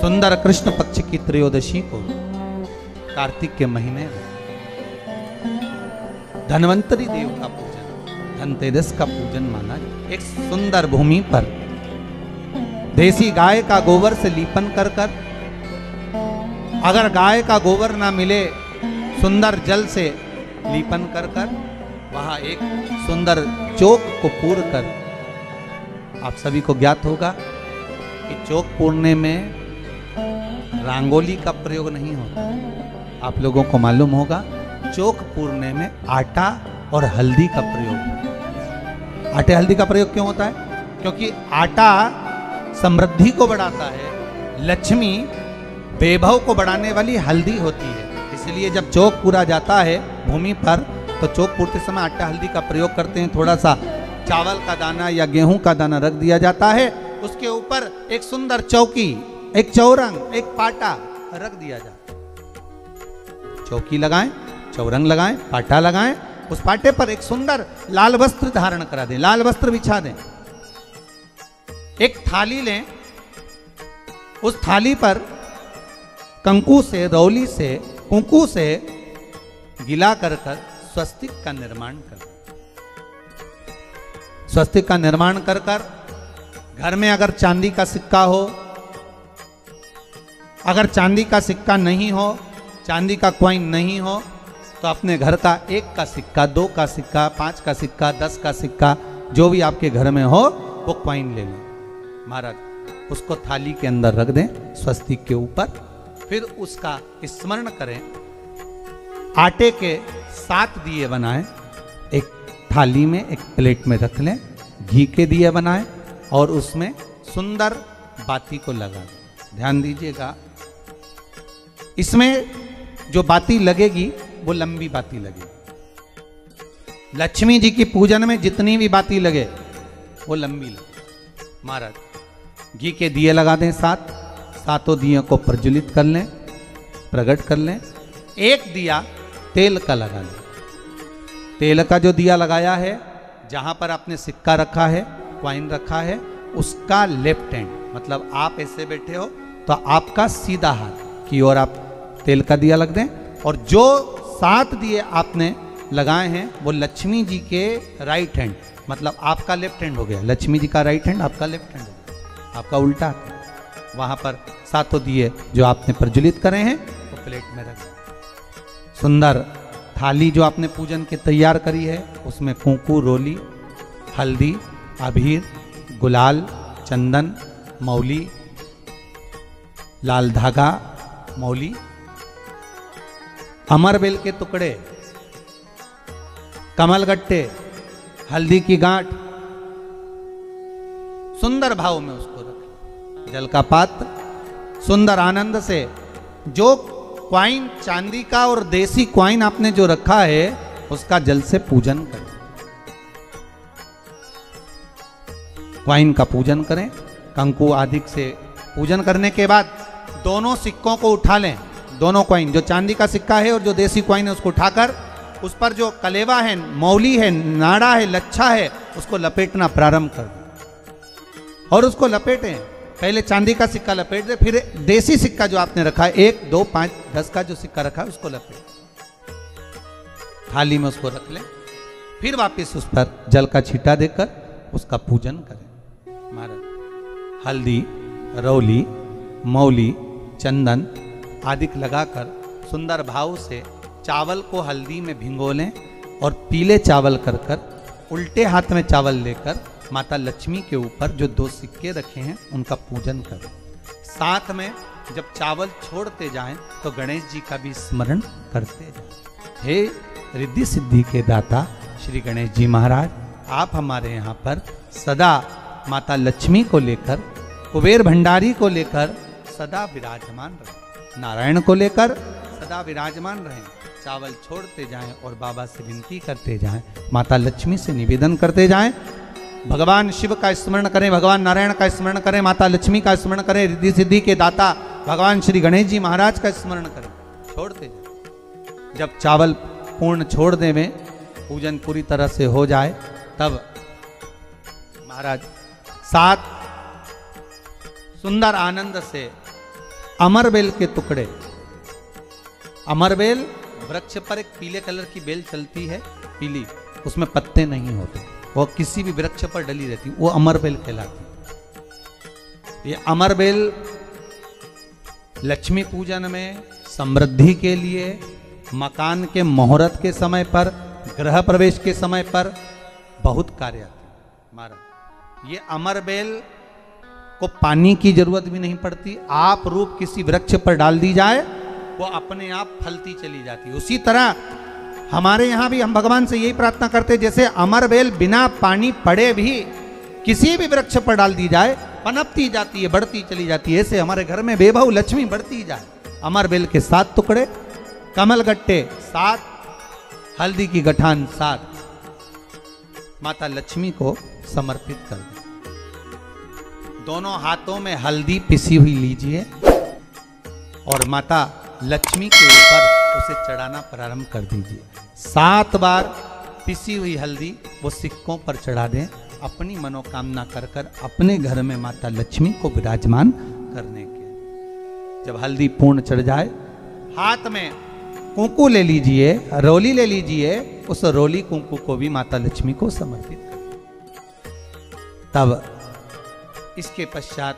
सुंदर कृष्ण पक्ष की त्रयोदशी को कार्तिक के महीने में धन्वंतरी देव का पूजन, धनतेरस का पूजन माना जाए। एक सुंदर भूमि पर देसी गाय का गोबर से लीपन कर कर, अगर गाय का गोबर ना मिले सुंदर जल से लीपन कर कर, वहां एक सुंदर चौक को पूर कर, आप सभी को ज्ञात होगा कि चौक पूरने में रंगोली का प्रयोग नहीं होता। आप लोगों को मालूम होगा चौक पूरने में आटा और हल्दी का प्रयोग होता है। आटे हल्दी का प्रयोग क्यों होता है? क्योंकि आटा समृद्धि को बढ़ाता है, लक्ष्मी वैभव को बढ़ाने वाली हल्दी होती है। इसलिए जब चौक पूरा जाता है भूमि पर तो चौक पूरते समय आटा हल्दी का प्रयोग करते हैं। थोड़ा सा चावल का दाना या गेहूं का दाना रख दिया जाता है, उसके ऊपर एक सुंदर चौकी, एक चौरंग, एक पाटा रख दिया जाता है। चौकी लगाएं, चौरंग लगाएं, पाटा लगाएं, उस पाटे पर एक सुंदर लाल वस्त्र धारण करा दें, लाल वस्त्र बिछा दें। एक थाली लें, उस थाली पर कंकु से, रौली से, कुंकू से गिला कर कर स्वस्तिक का निर्माण कर, स्वस्तिक का निर्माण कर कर घर में अगर चांदी का सिक्का हो, अगर चांदी का सिक्का नहीं हो, चांदी का कॉइन नहीं हो, तो अपने घर का 1 का सिक्का, 2 का सिक्का, 5 का सिक्का, 10 का सिक्का, जो भी आपके घर में हो वो कॉइन ले लें महाराज, उसको थाली के अंदर रख दें स्वस्तिक के ऊपर। फिर उसका स्मरण करें। आटे के 7 दिए बनाएं, एक थाली में, एक प्लेट में रख लें, घी के दिए बनाएं और उसमें सुंदर बाती को लगा दें। ध्यान दीजिएगा, इसमें जो बाती लगेगी वो लंबी बाती लगेगी। लक्ष्मी जी की पूजन में जितनी भी बाती लगे वो लंबी लगे। महाराज घी के दिए लगा दें 7, सातों दियों को प्रज्वलित कर लें, प्रकट कर लें। एक दिया तेल का लगा लें। तेल का जो दिया लगाया है, जहां पर आपने सिक्का रखा है, कॉइन रखा है, उसका लेफ्ट हैंड, मतलब आप ऐसे बैठे हो तो आपका सीधा हाथ की ओर आप तेल का दिया लग दें। और जो 7 दिए आपने लगाए हैं वो लक्ष्मी जी के राइट हैंड, मतलब आपका लेफ्ट हैंड हो गया, लक्ष्मी जी का राइट हैंड, आपका लेफ्ट हैंड हो गया, आपका उल्टा हाथ। वहां पर 7 दिए जो आपने प्रज्वलित करे हैं वो प्लेट में रख। सुंदर थाली जो आपने पूजन की तैयार करी है उसमें कुंकू, रोली, हल्दी, अबीर, गुलाल, चंदन, मौली, लाल धागा, मौली, अमरबेल के टुकड़े, कमलगट्टे, हल्दी की गांठ, सुंदर भाव में उसको रखें। जल का पात्र सुंदर आनंद से, जो क्वाइन चांदी का और देसी क्वाइन आपने जो रखा है उसका जल से पूजन करें। क्वाइन का पूजन करें, कंकु आदि से पूजन करने के बाद दोनों सिक्कों को उठा लें। दोनों क्वाइन, जो चांदी का सिक्का है और जो देसी क्वाइन है, उसको उठाकर उस पर जो कलेवा है, मौली है, नाड़ा है, लच्छा है, उसको लपेटना प्रारंभ कर दें और उसको लपेटें। पहले चांदी का सिक्का लपेट दे, फिर देसी सिक्का जो आपने रखा है 1, 2, 5, 10 का जो सिक्का रखा है उसको लपेट थाली में उसको रख लें। फिर वापस उस पर जल का छींटा देकर उसका पूजन करें। महाराज हल्दी, रौली, मौली, चंदन आदि लगाकर सुंदर भाव से चावल को हल्दी में भिगो लें और पीले चावल कर कर उल्टे हाथ में चावल लेकर माता लक्ष्मी के ऊपर जो 2 सिक्के रखे हैं उनका पूजन करें। साथ में जब चावल छोड़ते जाएं तो गणेश जी का भी स्मरण करते जाएं। हे रिद्धि सिद्धि के दाता श्री गणेश जी महाराज, आप हमारे यहाँ पर सदा माता लक्ष्मी को लेकर, कुबेर भंडारी को लेकर सदा विराजमान रहें, नारायण को लेकर सदा विराजमान रहें। चावल छोड़ते जाएं और बाबा से विनती करते जाएं, माता लक्ष्मी से निवेदन करते जाएं। भगवान शिव का स्मरण करें, भगवान नारायण का स्मरण करें, माता लक्ष्मी का स्मरण करें, रिद्धि सिद्धि के दाता भगवान श्री गणेश जी महाराज का स्मरण करें। छोड़ते जाएं। जब चावल पूर्ण छोड़ दे में पूजन पूरी तरह से हो जाए तब महाराज 7 सुंदर आनंद से अमरबेल के टुकड़े, अमरबेल वृक्ष पर एक पीले कलर की बेल चलती है, पीली, उसमें पत्ते नहीं होते, वो किसी भी वृक्ष पर डली रहती, वो अमरबेल कहलाती। ये अमरबेल लक्ष्मी पूजन में, समृद्धि के लिए, मकान के मुहूर्त के समय पर, गृह प्रवेश के समय पर बहुत कार्य आती है महाराज। ये अमरबेल को पानी की जरूरत भी नहीं पड़ती, आप रूप किसी वृक्ष पर डाल दी जाए वो अपने आप फलती चली जाती है। उसी तरह हमारे यहाँ भी हम भगवान से यही प्रार्थना करते, जैसे अमरबेल बिना पानी पड़े भी किसी भी वृक्ष पर डाल दी जाए पनपती जाती है, बढ़ती चली जाती है, ऐसे हमारे घर में बेभव लक्ष्मी बढ़ती जाए। अमरबेल के 7 टुकड़े, कमल गट्टे 7, हल्दी की गठान 7, माता लक्ष्मी को समर्पित कर दें। दोनों हाथों में हल्दी पिसी हुई लीजिए और माता लक्ष्मी के ऊपर उसे चढ़ाना प्रारंभ कर दीजिए। 7 बार पिसी हुई हल्दी वो सिक्कों पर चढ़ा दें, अपनी मनोकामना कर कर अपने घर में माता लक्ष्मी को विराजमान करने के। जब हल्दी पूर्ण चढ़ जाए, हाथ में कुंकू ले लीजिए, रोली ले लीजिए, उस रोली कुंकू को भी माता लक्ष्मी को समर्पित कर। तब इसके पश्चात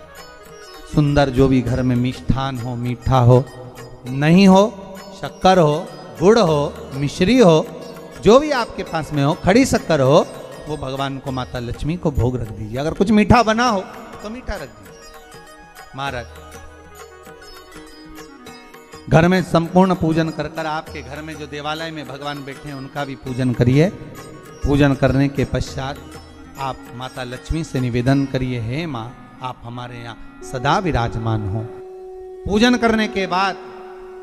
सुंदर जो भी घर में मिष्ठान हो, मीठा हो, नहीं हो, शक्कर हो, गुड़ हो, मिश्री हो, जो भी आपके पास में हो, खड़ी शक्कर हो, वो भगवान को, माता लक्ष्मी को भोग रख दीजिए। अगर कुछ मीठा बना हो तो मीठा रख दीजिए। महाराज घर में संपूर्ण पूजन कर कर आपके घर में जो देवालय में भगवान बैठे हैं उनका भी पूजन करिए। पूजन करने के पश्चात आप माता लक्ष्मी से निवेदन करिए, हे माँ आप हमारे यहाँ सदा विराजमान हो। पूजन करने के बाद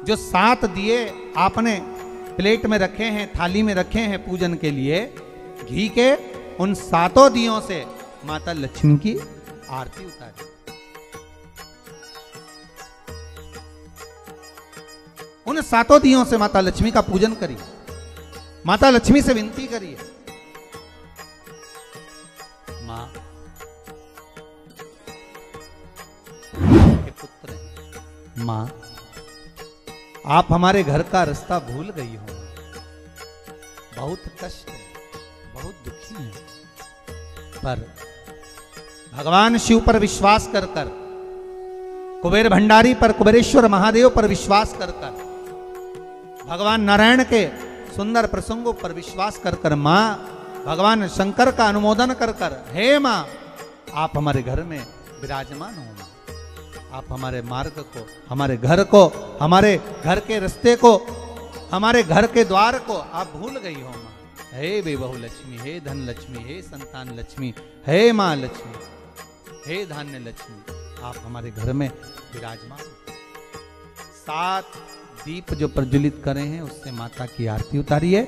जो 7 दिए आपने प्लेट में रखे हैं, थाली में रखे हैं पूजन के लिए, घी के, उन 7 दियों से माता लक्ष्मी की आरती उतारिए। उन 7 दियों से माता लक्ष्मी का पूजन करिए। माता लक्ष्मी से विनती करिए, मां के पुत्र हैं, मां आप हमारे घर का रास्ता भूल गई हो, बहुत कष्ट है, बहुत दुखी है, पर भगवान शिव पर विश्वास कर कर, कुबेर भंडारी पर, कुबेरेश्वर महादेव पर विश्वास कर कर, भगवान नारायण के सुंदर प्रसंगों पर विश्वास कर कर, मां भगवान शंकर का अनुमोदन कर कर, हे मां आप हमारे घर में विराजमान हो, आप हमारे मार्ग को, हमारे घर को, हमारे घर के रास्ते को, हमारे घर के द्वार को आप भूल गई हो मां। हे बेबहू लक्ष्मी, हे धन लक्ष्मी, हे संतान लक्ष्मी, हे मां लक्ष्मी, हे धान्य लक्ष्मी, आप हमारे घर में विराजमान। 7 दीप जो प्रज्वलित करे हैं उससे माता की आरती उतारिए।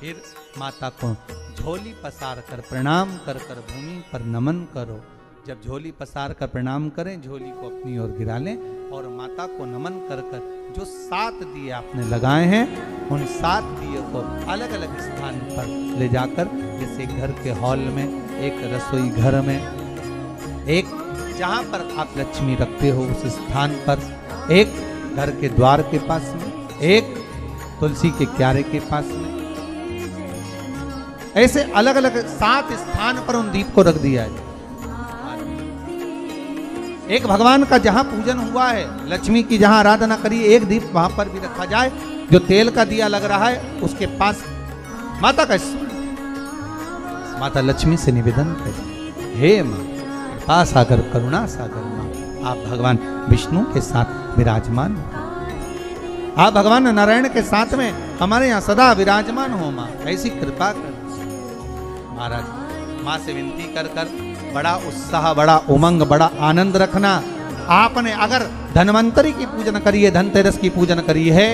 फिर माता को झोली पसार कर प्रणाम कर कर भूमि पर नमन करो। जब झोली पसार कर प्रणाम करें, झोली को अपनी ओर गिरा लें और माता को नमन कर कर जो 7 दिए आपने लगाए हैं, उन 7 दिए को अलग अलग स्थान पर ले जाकर, जैसे घर के हॉल में, एक रसोई घर में, एक जहां पर आप लक्ष्मी रखते हो उस स्थान पर, एक घर के द्वार के पास में, एक तुलसी के क्यारे के पास में, ऐसे अलग अलग 7 स्थान पर उन दीप को रख दिया है। एक भगवान का जहां पूजन हुआ है, लक्ष्मी की जहां आराधना करी, एक दीप वहां पर भी रखा जाए। जो तेल का दिया लग रहा है उसके पास माता का माता लक्ष्मी से निवेदन करें, हे मां कृपा सागर, करुणा सागर मां, आप भगवान विष्णु के साथ विराजमान हो, आप भगवान नारायण के साथ में हमारे यहाँ सदा विराजमान हो मां, ऐसी कृपा कर। महाराज मां से विनती कर कर बड़ा उत्साह, बड़ा उमंग, बड़ा आनंद रखना। आपने अगर धन्वंतरी की पूजन करी है, धनतेरस की पूजन करी है,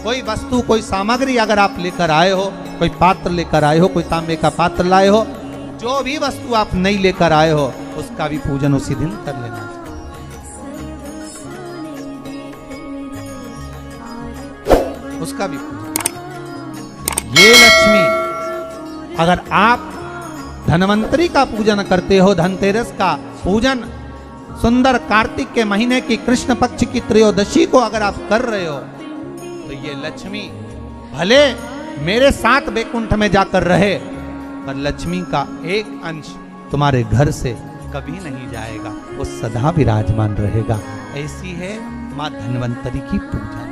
कोई वस्तु, कोई सामग्री अगर आप लेकर आए हो, कोई पात्र लेकर आए हो, कोई तांबे का पात्र लाए हो, जो भी वस्तु आप नहीं लेकर आए हो उसका भी पूजन उसी दिन कर लेना चाहिए। उसका भी पूजन। ये लक्ष्मी अगर आप धनवंतरी का पूजन करते हो, धनतेरस का पूजन सुंदर कार्तिक के महीने की कृष्ण पक्ष की त्रयोदशी को अगर आप कर रहे हो तो ये लक्ष्मी भले मेरे साथ वैकुंठ में जाकर रहे, पर लक्ष्मी का एक अंश तुम्हारे घर से कभी नहीं जाएगा, वो सदा विराजमान रहेगा। ऐसी है मां धन्वंतरी की पूजा।